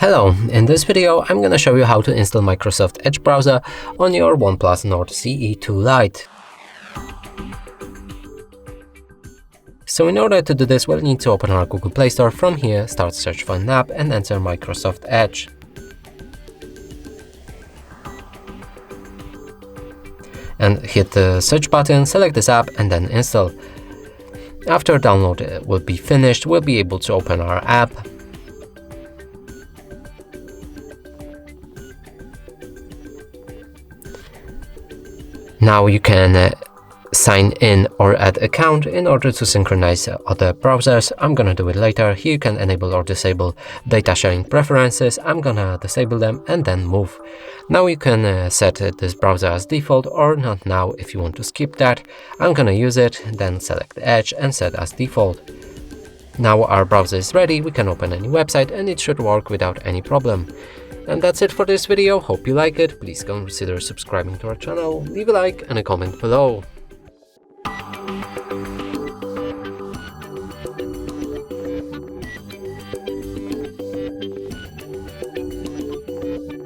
Hello, in this video I'm gonna show you how to install Microsoft Edge browser on your OnePlus Nord CE 2 Lite. So in order to do this, we'll need to open our Google Play Store. From here, start search for an app and enter Microsoft Edge. And hit the search button, select this app and then install. After download will be finished, we'll be able to open our app. Now you can sign in or add account in order to synchronize other browsers. I'm gonna do it later. Here you can enable or disable data sharing preferences. I'm gonna disable them and then move. Now you can set this browser as default or not now if you want to skip that. I'm gonna use it, then select Edge and set as default. Now our browser is ready, we can open any website and it should work without any problem. And that's it for this video. Hope you like it. Please consider subscribing to our channel, leave a like and a comment below.